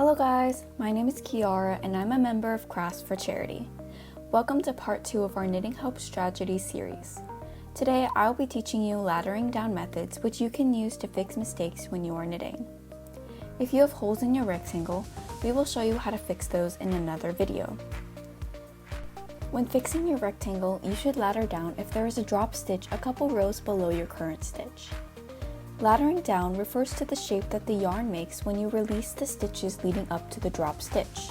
Hello guys, my name is Kiara and I'm a member of Crafts for Charity. Welcome to part 2 of our Knitting Helps Strategy series. Today I'll be teaching you laddering down methods which you can use to fix mistakes when you are knitting. If you have holes in your rectangle, we will show you how to fix those in another video. When fixing your rectangle, you should ladder down if there is a drop stitch a couple rows below your current stitch. Laddering down refers to the shape that the yarn makes when you release the stitches leading up to the drop stitch.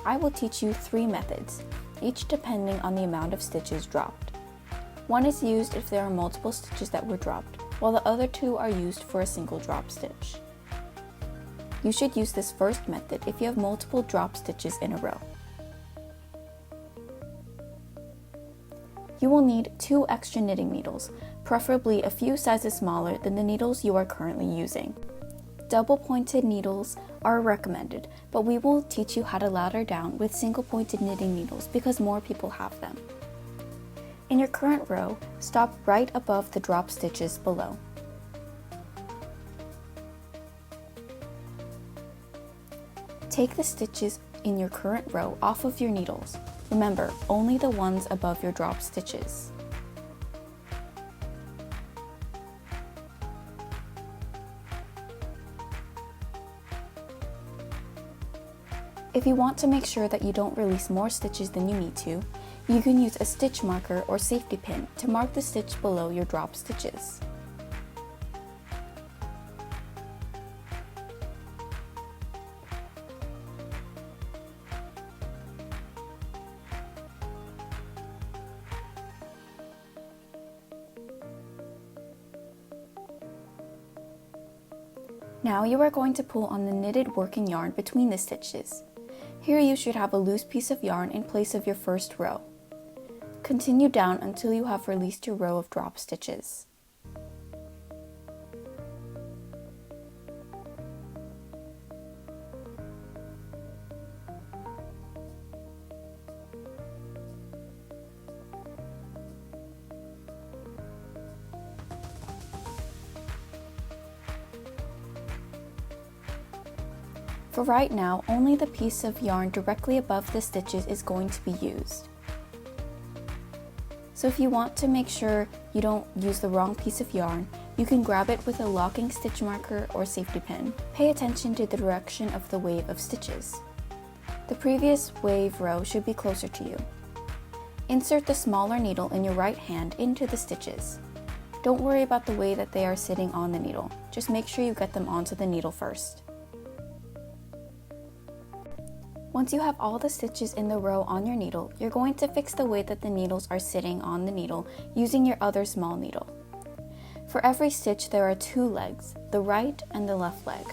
I will teach you 3 methods, each depending on the amount of stitches dropped. One is used if there are multiple stitches that were dropped, while the other 2 are used for a single drop stitch. You should use this first method if you have multiple drop stitches in a row. You will need 2 extra knitting needles, preferably a few sizes smaller than the needles you are currently using. Double-pointed needles are recommended, but we will teach you how to ladder down with single-pointed knitting needles because more people have them. In your current row, stop right above the drop stitches below. Take the stitches in your current row off of your needles. Remember, only the ones above your drop stitches. If you want to make sure that you don't release more stitches than you need to, you can use a stitch marker or safety pin to mark the stitch below your drop stitches. Now you are going to pull on the knitted working yarn between the stitches. Here you should have a loose piece of yarn in place of your first row. Continue down until you have released your row of drop stitches. For right now, only the piece of yarn directly above the stitches is going to be used. So if you want to make sure you don't use the wrong piece of yarn, you can grab it with a locking stitch marker or safety pin. Pay attention to the direction of the wave of stitches. The previous wave row should be closer to you. Insert the smaller needle in your right hand into the stitches. Don't worry about the way that they are sitting on the needle. Just make sure you get them onto the needle first. Once you have all the stitches in the row on your needle, you're going to fix the way that the needles are sitting on the needle using your other small needle. For every stitch there are 2 legs, the right and the left leg.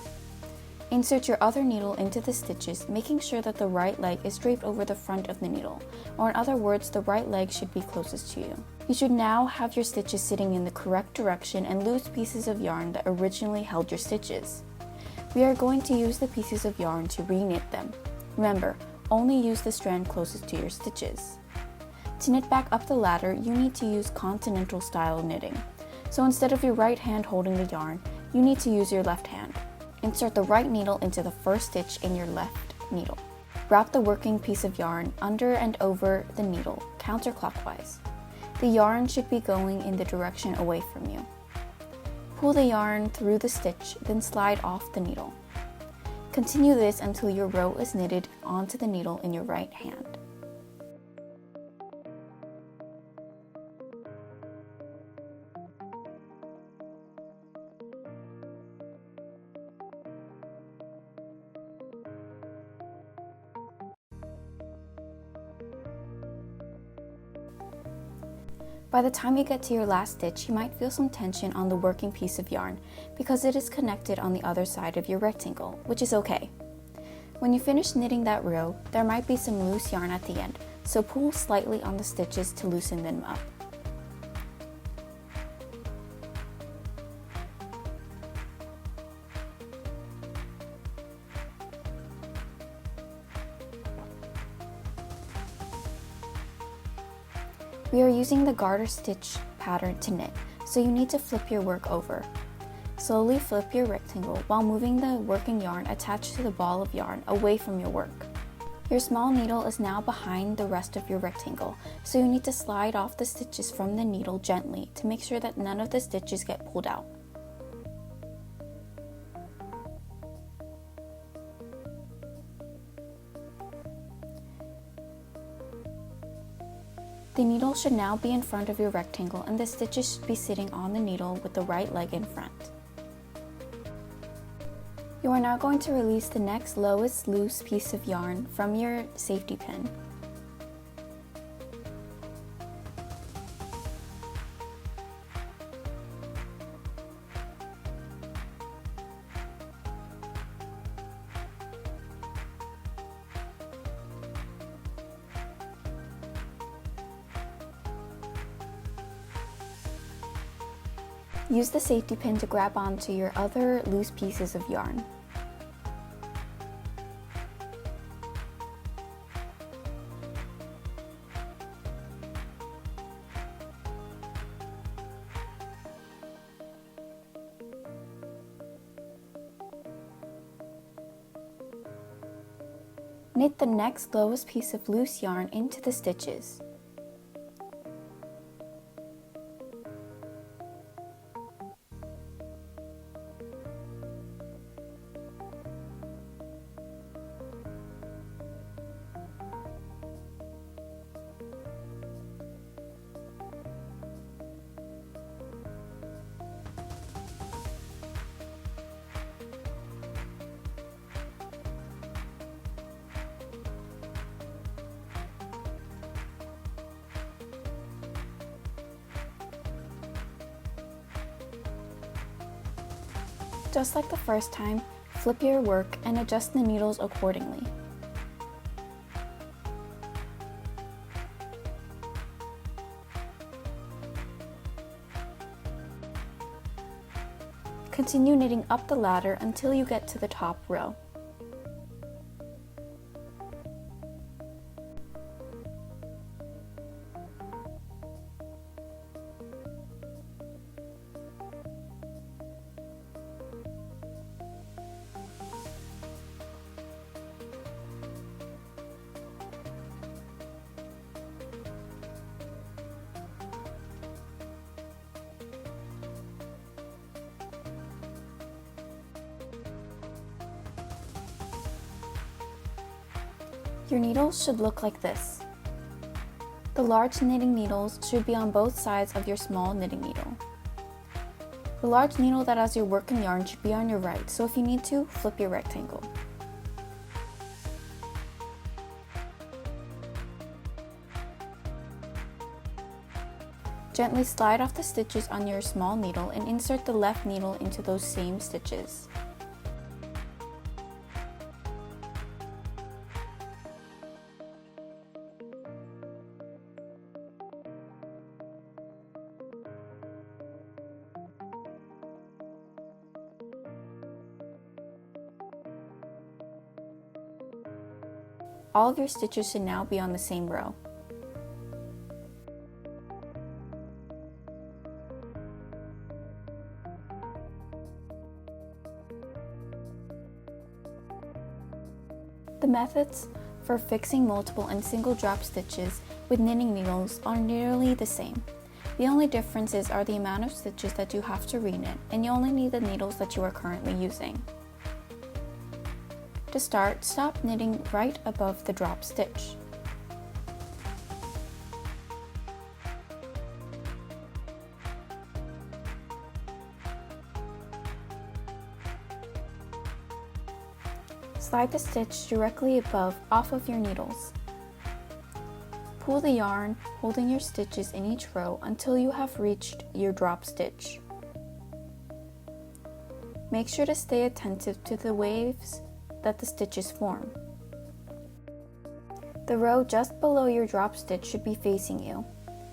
Insert your other needle into the stitches, making sure that the right leg is draped over the front of the needle, or in other words, the right leg should be closest to you. You should now have your stitches sitting in the correct direction and loose pieces of yarn that originally held your stitches. We are going to use the pieces of yarn to re-knit them. Remember, only use the strand closest to your stitches. To knit back up the ladder, you need to use continental style knitting. So instead of your right hand holding the yarn, you need to use your left hand. Insert the right needle into the first stitch in your left needle. Wrap the working piece of yarn under and over the needle, counterclockwise. The yarn should be going in the direction away from you. Pull the yarn through the stitch, then slide off the needle. Continue this until your row is knitted onto the needle in your right hand. By the time you get to your last stitch, you might feel some tension on the working piece of yarn because it is connected on the other side of your rectangle, which is okay. When you finish knitting that row, there might be some loose yarn at the end, so pull slightly on the stitches to loosen them up. We are using the garter stitch pattern to knit, so you need to flip your work over. Slowly flip your rectangle while moving the working yarn attached to the ball of yarn away from your work. Your small needle is now behind the rest of your rectangle, so you need to slide off the stitches from the needle gently to make sure that none of the stitches get pulled out. The needle should now be in front of your rectangle and the stitches should be sitting on the needle with the right leg in front. You are now going to release the next lowest loose piece of yarn from your safety pin. Use the safety pin to grab onto your other loose pieces of yarn. Knit the next lowest piece of loose yarn into the stitches. Just like the first time, flip your work and adjust the needles accordingly. Continue knitting up the ladder until you get to the top row. Your needles should look like this. The large knitting needles should be on both sides of your small knitting needle. The large needle that has your working yarn should be on your right, so if you need to, flip your rectangle. Gently slide off the stitches on your small needle and insert the left needle into those same stitches. All of your stitches should now be on the same row. The methods for fixing multiple and single drop stitches with knitting needles are nearly the same. The only differences are the amount of stitches that you have to reknit, and you only need the needles that you are currently using. To start, stop knitting right above the drop stitch. Slide the stitch directly above off of your needles. Pull the yarn, holding your stitches in each row until you have reached your drop stitch. Make sure to stay attentive to the waves that the stitches form. The row just below your drop stitch should be facing you.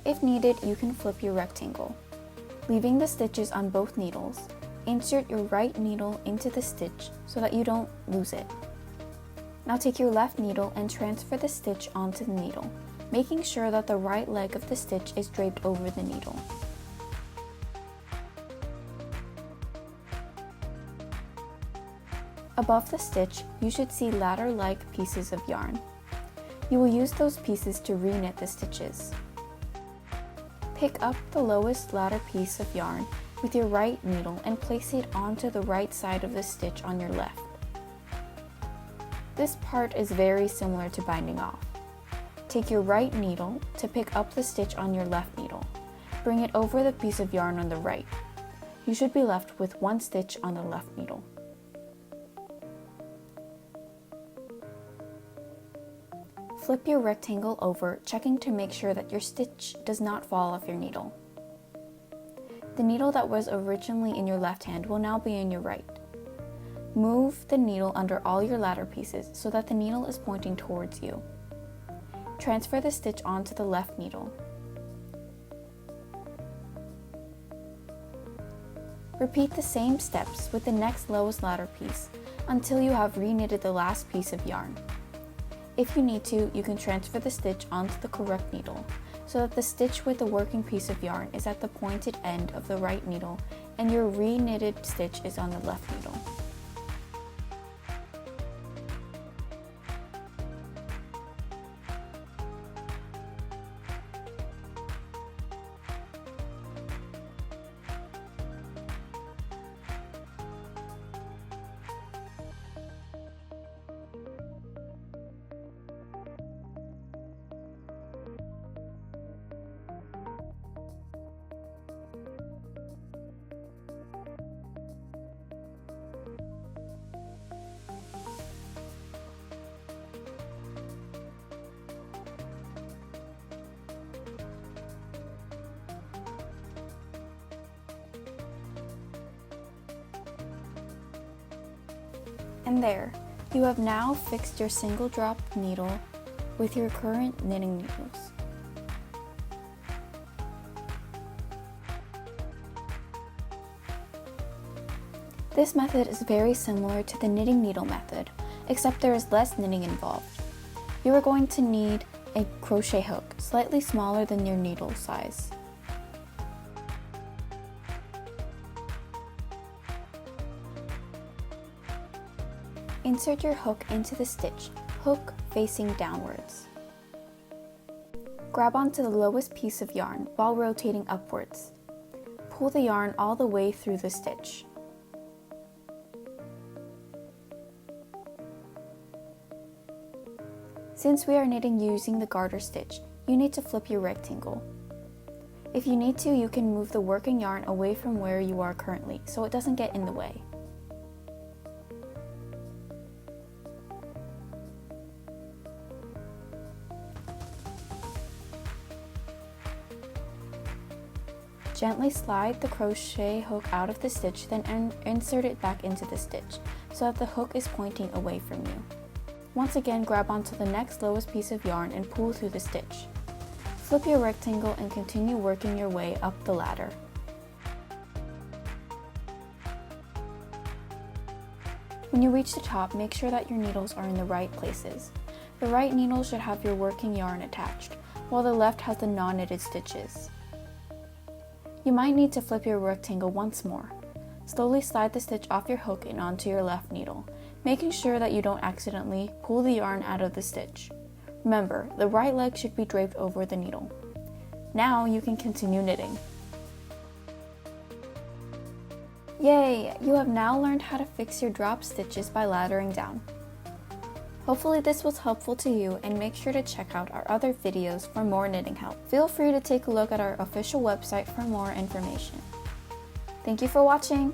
If needed, you can flip your rectangle. Leaving the stitches on both needles, insert your right needle into the stitch so that you don't lose it. Now take your left needle and transfer the stitch onto the needle, making sure that the right leg of the stitch is draped over the needle. Above the stitch, you should see ladder-like pieces of yarn. You will use those pieces to re-knit the stitches. Pick up the lowest ladder piece of yarn with your right needle and place it onto the right side of the stitch on your left. This part is very similar to binding off. Take your right needle to pick up the stitch on your left needle. Bring it over the piece of yarn on the right. You should be left with one stitch on the left needle. Flip your rectangle over, checking to make sure that your stitch does not fall off your needle. The needle that was originally in your left hand will now be in your right. Move the needle under all your ladder pieces so that the needle is pointing towards you. Transfer the stitch onto the left needle. Repeat the same steps with the next lowest ladder piece until you have re-knitted the last piece of yarn. If you need to, you can transfer the stitch onto the correct needle so that the stitch with the working piece of yarn is at the pointed end of the right needle and your re-knitted stitch is on the left needle. And there, you have now fixed your single drop needle with your current knitting needles. This method is very similar to the knitting needle method, except there is less knitting involved. You are going to need a crochet hook, slightly smaller than your needle size. Insert your hook into the stitch, hook facing downwards. Grab onto the lowest piece of yarn while rotating upwards. Pull the yarn all the way through the stitch. Since we are knitting using the garter stitch, you need to flip your rectangle. If you need to, you can move the working yarn away from where you are currently so it doesn't get in the way. Gently slide the crochet hook out of the stitch, then insert it back into the stitch so that the hook is pointing away from you. Once again, grab onto the next lowest piece of yarn and pull through the stitch. Flip your rectangle and continue working your way up the ladder. When you reach the top, make sure that your needles are in the right places. The right needle should have your working yarn attached, while the left has the non-knitted stitches. You might need to flip your rectangle once more. Slowly slide the stitch off your hook and onto your left needle, making sure that you don't accidentally pull the yarn out of the stitch. Remember, the right leg should be draped over the needle. Now you can continue knitting. Yay! You have now learned how to fix your drop stitches by laddering down. Hopefully this was helpful to you, and make sure to check out our other videos for more knitting help. Feel free to take a look at our official website for more information. Thank you for watching!